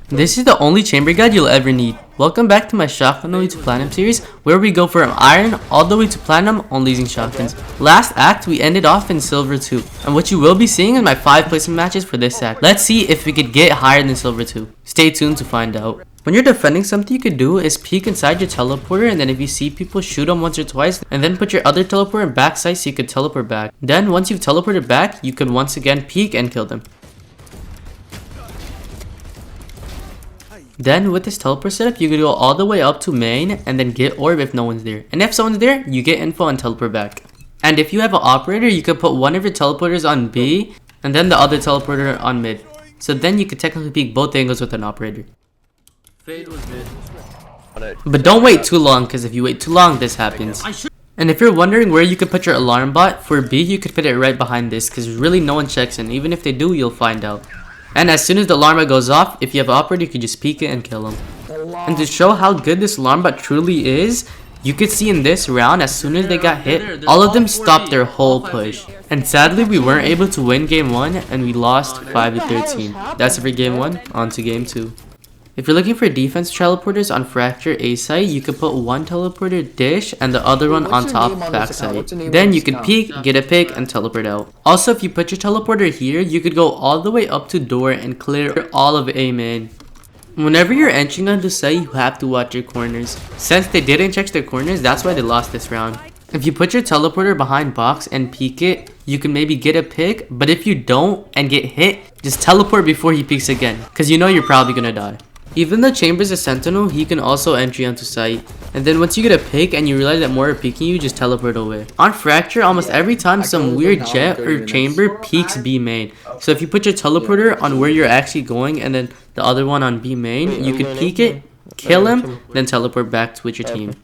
This is the only chamber guide you'll ever need. Welcome back to my Shotgun Only to Platinum series, where we go from Iron all the way to Platinum only using shotguns. Last act, we ended off in Silver 2, and what you will be seeing is my 5 placement matches for this act. Let's see if we could get higher than Silver 2. Stay tuned to find out. When you're defending, something you could do is peek inside your teleporter, and then if you see people, shoot them once or twice, and then put your other teleporter in backside so you could teleport back. Then once you've teleported back, you could once again peek and kill them. Then with this teleport setup, you could go all the way up to main and then get orb if no one's there. And if someone's there, you get info and teleport back. And if you have an operator, you could put one of your teleporters on B and then the other teleporter on mid. So then you could technically peek both angles with an operator. But don't wait too long, because if you wait too long, this happens. And if you're wondering where you could put your alarm bot, for B you could put it right behind this, because really no one checks in. Even if they do, you'll find out. And as soon as the alarm bot goes off, if you have an operator, you can just peek it and kill him. And to show how good this alarm bot truly is, you could see in this round, as soon as they got hit, all of them stopped their whole push. And sadly, we weren't able to win game 1 and we lost 5-13. That's it for game 1, on to game 2. If you're looking for defense teleporters on Fracture A site, you could put one teleporter dish and the other one on top backside. Then you can peek, get a pick, and teleport out. Also, if you put your teleporter here, you could go all the way up to door and clear all of A main. Whenever you're entering onto site, you have to watch your corners. Since they didn't check their corners, that's why they lost this round. If you put your teleporter behind box and peek it, you can maybe get a pick, but if you don't and get hit, just teleport before he peeks again, because you know you're probably gonna die. Even though Chamber's a sentinel, he can also entry onto site. And then once you get a pick and you realize that more are peeking you, just teleport away. On Fracture, almost every time some weird jet or chamber peeks B main. So if you put your teleporter on where you're actually going and then the other one on B main, you can peek it, kill him, then teleport back with your team.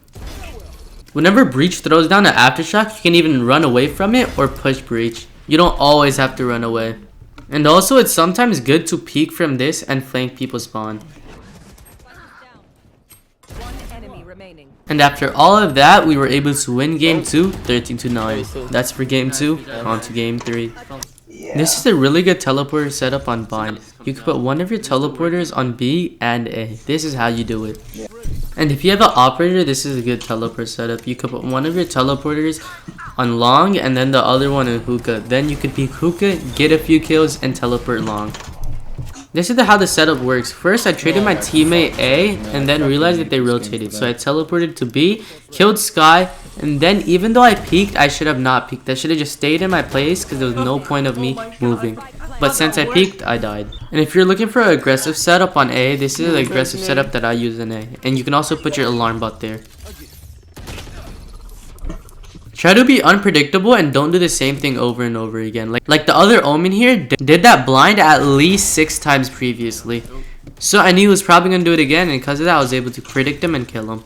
Whenever Breach throws down an aftershock, you can even run away from it or push Breach. You don't always have to run away. And also, it's sometimes good to peek from this and flank people spawn. And after all of that, we were able to win game 2, 13-9. That's for game 2, on to game 3. This is a really good teleporter setup on Bind. You can put one of your teleporters on B and A. This is how you do it. And if you have an operator, this is a good teleport setup. You could put one of your teleporters on long and then the other one in hookah. Then you could peek hookah, get a few kills, and teleport long. This is how the setup works. First, I traded my teammate A and then realized that they rotated. So I teleported to B, killed Sky, and then even though I peeked, I should have not peeked. I should have just stayed in my place because there was no point of me moving. But since I peeked, I died. And if you're looking for an aggressive setup on A, this is the aggressive setup that I use in A. And you can also put your alarm bot there. Try to be unpredictable and don't do the same thing over and over again. Like the other Omen here did that blind at least 6 times previously. So I knew he was probably going to do it again, and because of that I was able to predict him and kill him.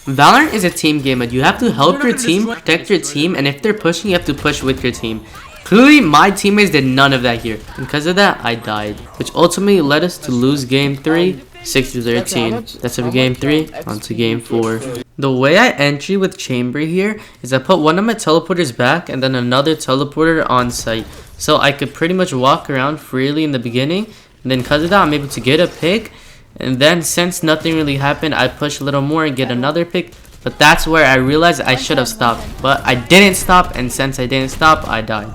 Valorant is a team game, but you have to help your team, protect your team, and if they're pushing, you have to push with your team. Clearly, my teammates did none of that here. And because of that, I died. Which ultimately led us to lose game 3, 6-13. That's it for game 3, on to game 4. The way I entry with Chamber here is I put one of my teleporters back and then another teleporter on site. So I could pretty much walk around freely in the beginning. And then because of that, I'm able to get a pick. And then since nothing really happened, I push a little more and get another pick. But that's where I realized I should have stopped. But I didn't stop, and since I didn't stop, I died.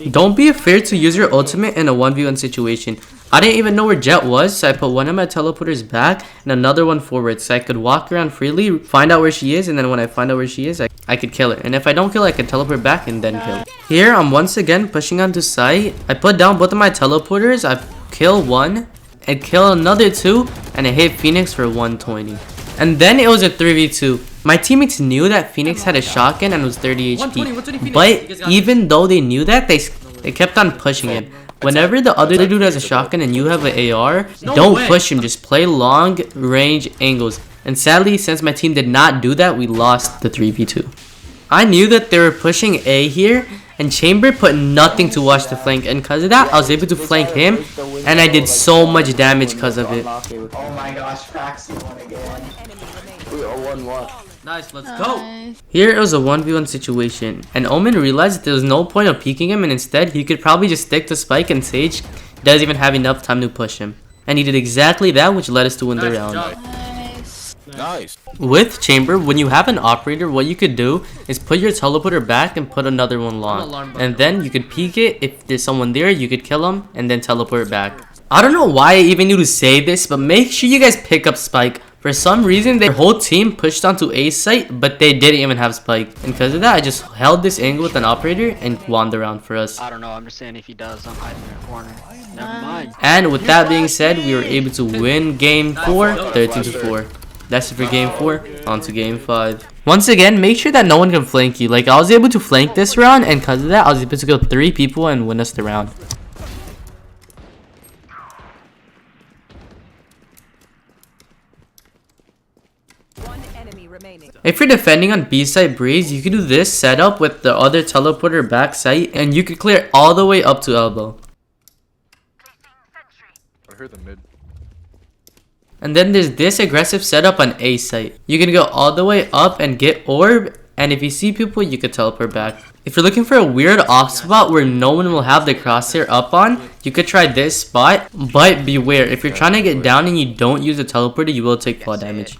Don't be afraid to use your ultimate in a 1v1 situation. I didn't even know where Jet was, so I put one of my teleporters back and another one forward. So I could walk around freely, find out where she is, and then when I find out where she is, I could kill her. And if I don't kill her, I can teleport back and then kill her. Here, I'm once again pushing onto site. I put down both of my teleporters, I kill one, and kill another 2, and I hit Phoenix for 120. And then it was a 3v2. My teammates knew that Phoenix had a shotgun and was 30 HP. But even though they knew that, they kept on pushing it. Whenever the other dude has a shotgun and you have an AR, don't push him. Just play long range angles. And sadly, since my team did not do that, we lost the 3v2. I knew that they were pushing A here, and Chamber put nothing to watch the flank, and because of that, I was able to flank him, and I did so much damage because of it. Oh my gosh, Praxi won again. We are 1-1. Nice, let's go. Here it was a 1v1 situation, and Omen realized there was no point of peeking him, and instead he could probably just stick to Spike and Sage doesn't even have enough time to push him. And he did exactly that, which led us to win the round. Nice. With chamber, when you have an operator, what you could do is put your teleporter back and put another one long. And then you could peek it. If there's someone there, you could kill him and then teleport back. I don't know why I even need to say this, but make sure you guys pick up Spike. For some reason, their whole team pushed onto A site, but they didn't even have Spike. And because of that, I just held this angle with an operator and won the round for us. I don't know, I'm just saying if he does, I'm hiding in a corner. Never mind. And with that being said, we were able to win game 4, 13-4. That's it for game 4, on to game 5. Once again, make sure that no one can flank you. Like, I was able to flank this round, and because of that, I was able to kill 3 people and win us the round. If you're defending on B site breeze, you can do this setup with the other teleporter back site, and you can clear all the way up to elbow. I heard the mid. And then there's this aggressive setup on A site. You can go all the way up and get orb, and if you see people, you could teleport back. If you're looking for a weird off spot where no one will have the crosshair up on, you could try this spot, but beware, if you're trying to get down and you don't use the teleporter, you will take fall damage.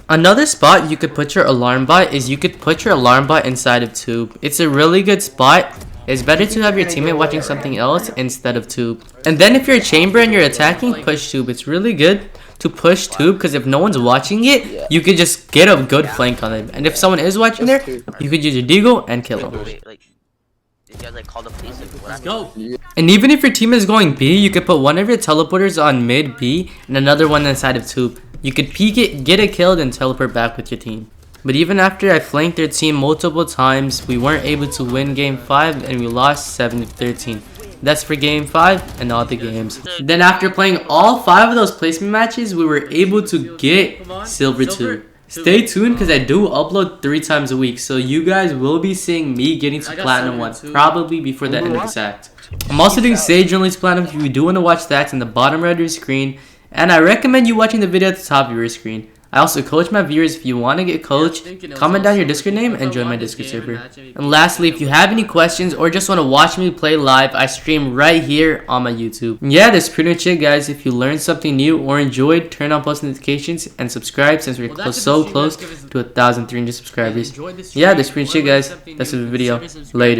Another spot you could put your alarm bot is you could put your alarm bot inside of tube. It's a really good spot. It's better to have your teammate watching something else instead of tube. And then if you're a chamber and you're attacking, push tube. It's really good to push tube because if no one's watching it, you could just get a good flank on them. And if someone is watching there, you could use your deagle and kill them. These guys like call the police. Let's go. And even if your team is going B, you could put one of your teleporters on mid B and another one inside of tube. You could peek it, get it killed, and teleport back with your team. But even after I flanked their team multiple times, we weren't able to win game 5 and we lost 7-13. That's for game 5 and all the games. Then after playing all 5 of those placement matches, we were able to get silver 2. Stay tuned because I do upload 3 times a week, so you guys will be seeing me getting to platinum 1 probably before the end of this act. I'm also doing Sage Only's platinum if you do want to watch that in the bottom right of your screen, and I recommend you watching the video at the top of your screen. I also coach my viewers. If you want to get coached, comment down your Discord name and join my Discord server. And lastly, if you have any questions or just want to watch me play live, I stream right here on my YouTube. Yeah, that's pretty much it, guys. If you learned something new or enjoyed, turn on post notifications and subscribe since we're so close to 1,300 subscribers. Yeah, that's pretty much it, guys. That's the video. Later.